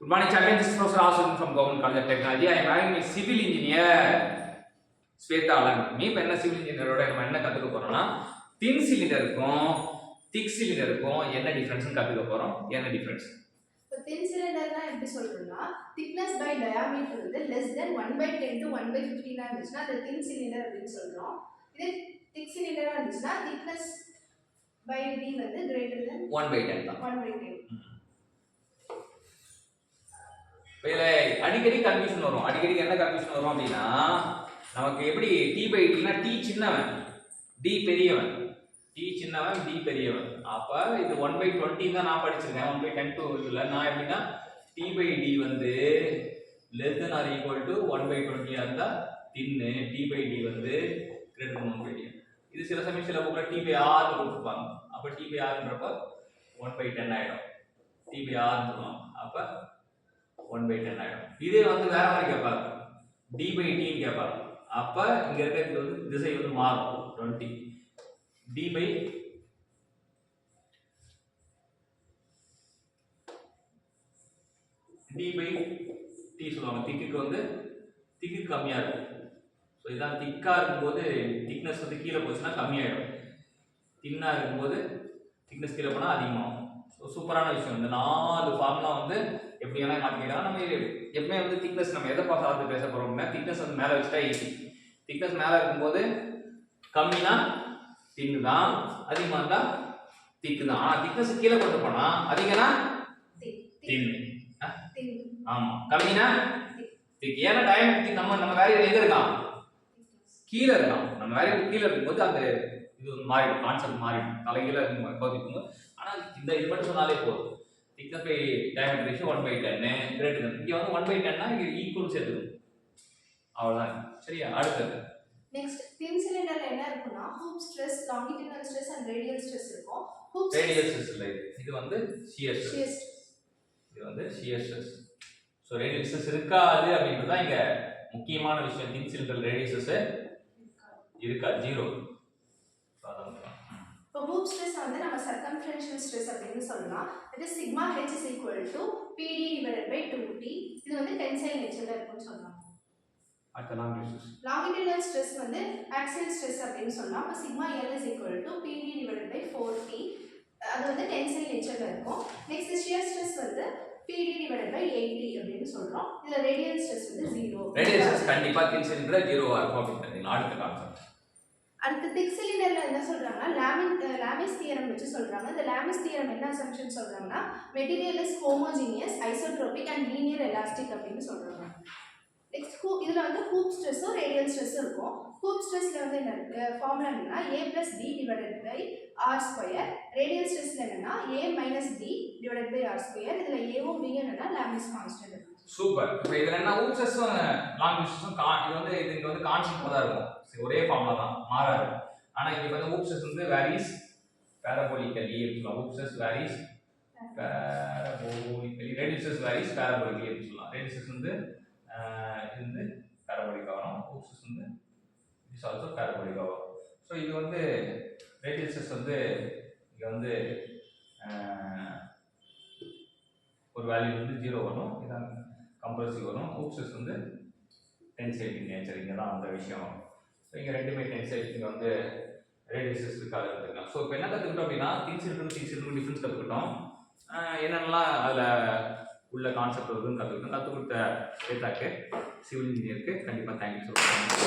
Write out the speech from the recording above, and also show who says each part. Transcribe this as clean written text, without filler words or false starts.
Speaker 1: Good morning, champion. This is Professor Asun from Government College of Technology. I am having a civil engineer, Sweta Alan. Me, penna civil engineer oda நம்ம என்ன கத்துக்க போறோம்னா thin cylinder க்கும் thick cylinder க்கும் என்ன difference கத்துக்க போறோம். என்ன டிஃபரன்ஸ்?
Speaker 2: So thin cylinder னா எப்படி சொல்றோம்னா thickness by diameter வந்து less than 1/10 to 1/15 ஆ இருந்துச்சுனா அது thin cylinder அப்படினு சொல்றோம். இதே thick cylinder ஆ இருந்துச்சுனா thickness by d வந்து greater than
Speaker 1: 1/10 தான்.
Speaker 2: 1/10.
Speaker 1: இதுல அடிக்கடி கன்ஃபியூஷன் வரும். அடிக்கடி என்ன கன்ஃபியூஷன் வரும் அப்படினா நமக்கு எப்படி t/d னா t சின்னவன் d பெரியவன், t சின்னவன் d பெரியவன். அப்ப இது 1/20 தான் நான் படிச்சிருக்கேன். 1/10 to இல்ல நான் எப்படினா t/d வந்து less than or equal to 1/20 ஆ இருந்தா thin, t/d வந்து greater than 1/10. இது சில சமயம் சில புக்ல t/r னு கொடுத்திருப்பாங்க. அப்ப t/r-ன்றப்ப 1/10 ஆயிடும். t/r னு சொல்லுவாங்க. அப்ப 1/10 ஆயிடும். இதே வந்து வேற மாதிரி கேட்பாங்க. d/t ன்னு கேட்பாங்க. அப்ப இங்க இருக்கிறது வந்து திசை வந்து மாறும். 20 d/t சொல்லுவாங்க. திக்கு வந்து திக்கு கம்மியா இருக்கும். சோ இதான் திக்கா இருக்கும்போது திக்னஸ் வந்து கீழ போச்சுனா கம்மியாயிடும். தின்னா இருக்கும்போது திக்னஸ் கீழ போனா அதிகமாகும். சோ சூப்பரான விஷயம். இந்த நாலு ஃபார்முலா வந்து எப்படி வேணா மாத்திக்கலாம். நம்ம எப்பவுமே வந்து திக்னஸ் நம்ம எதை பார்த்து பேச போறோம்னா திக்னஸ் வந்து மேல வச்சுட்டா ஈஸி. திக்னஸ் மேல இருக்கும்போது கம்மினா தின் தான், அதிகமா இருந்தா திக் தான். ஆனா திக்னஸ் கீழ கொண்டு போனா அதிகனா தின். ஆமா, கம்மினா திக். ஏன்னா டயமீட்டர் நம்ம வேல்யூ எங்க இருக்கான்? கீழ இருக்கான். நம்ம வேல்யூ கீழ இருக்கும்போது அந்த இது மாறிடும், கான்செப்ட் மாறிடும். தலைகீழ கவுத்திக்குங்க. ஆனா இந்த இது மட்டும் சொன்னாலே போதும். thickness by diameter ratio 1/10 greater than. இங்க வந்து 1/10 னா இங்க ஈக்குவல் சேர்த்துக்கணும். அவ்வளவுதான். சரியா? அடுத்து
Speaker 2: நெக்ஸ்ட் thin cylinder ல என்ன இருக்குன்னா hoop stress, longitudinal stress and radial stress இருக்கும். hoop
Speaker 1: radial stress இல்ல இது வந்து shear stress. இது வந்து shear stress. So radial stress இருக்காது அப்படின்றது தான் இங்க முக்கியமான விஷயம். thin cylinder radial stress இருக்கா 0.
Speaker 2: இப்போ hoop stress வந்து நம்ம circumferential stress அப்படினு சொல்லலாம். that is sigma h is equal to pd divided by 2t. இது வந்து tensile nature ல இருக்கும்னு சொல்லலாம்.
Speaker 1: அடுத்த
Speaker 2: longitudinal stress வந்து axial stress அப்படினு சொல்லலாம். அப்ப sigma l is equal to pd divided by 4t. அது வந்து tensile nature ல இருக்கும். next shear stress வந்து pd divided by 8t அப்படினு சொல்றோம். இதுல radial stress வந்து 0.
Speaker 1: radial stress கண்டிப்பா thin cylinder 0 ஆ இருக்கும் அப்படின்றீங்க. அடுத்த கான்செப்ட்.
Speaker 2: அடுத்து thick cylinderல என்ன சொல்றாங்கன்னா லாமிஸ் தியரம் வச்சு சொல்றாங்க. இந்த லாமிஸ் தியரம் என்ன அசம்ப்ஷன் சொல்றாங்கன்னா material is homogeneous, isotropic and linear elastic அப்படினு சொல்றாங்க. நெக்ஸ்ட் இதுல வந்து ஹூப் ஸ்ட்ரெஸ்ஸும் ரேடியல் ஸ்ட்ரெஸ்ஸும் இருக்கும். ஹூப் ஸ்ட்ரெஸ்ல வந்து என்ன இருக்கு? ஃபார்முலா என்னன்னா a + b divided by r². Radial ஸ்ட்ரெஸ்ல என்னன்னா a - b divided by r². இதுல a வும் b என்னன்னா லாமிஸ் கான்ஸ்டன்ட்.
Speaker 1: சூப்பர். இப்போ இதுல என்ன ஹூப் ஸ்ட்ரெஸ்ஸும் லாங் ஸ்ட்ரெஸ்ஸும் இது வந்து இங்க வந்து கான்ஸ்டன்ட் தான் இருக்கும். ஒரே ஃபார்முலா தான், மாறாது. ஆனா இங்க வந்து ஹூப் ஸ்ட்ரெஸ் வந்து varies parabolically. Hoop stress varies parabolically, radial stress varies parabolically ன்னு சொல்லலாம். ரேடியல் ஸ்ட்ரெஸ் வந்து இது வந்து parabolic ஆகும். ஹூப் ஸ்ட்ரெஸ் வந்து இஸ் ஆல்சோ parabolic ஆகும். சோ இது வந்து ரேடியல் ஸ்ட்ரெஸ் வந்து இங்க வந்து ஒரு வேல்யூ வந்து 0 வரும். இதான் கம்ப்ரசிவ் வரும். ஹூப் ஸ்ட்ரெஸ் வந்து டென்சைல் நேச்சர். இங்க தான் அந்த விஷயம். ஸோ இங்க ரெண்டுமே டென்சைல். இங்க வந்து ரேடியல் ஸ்ட்ரெஸ் இருக்காது எடுத்துக்கலாம். ஸோ இப்போ என்ன கற்றுக்கிட்டோம் அப்படின்னா thin cylinder டிஃபரன்ஸ் கற்றுக்கிட்டோம். என்னென்னலாம் அதில் உள்ள கான்செப்ட் வருதுன்னு கற்றுக்கிட்டோம். கற்றுக் கொடுத்த ஸ்வேதாக்கு, சிவில் இன்ஜினியருக்கு கண்டிப்பாக தேங்க்யூ சொல்லுவாங்க.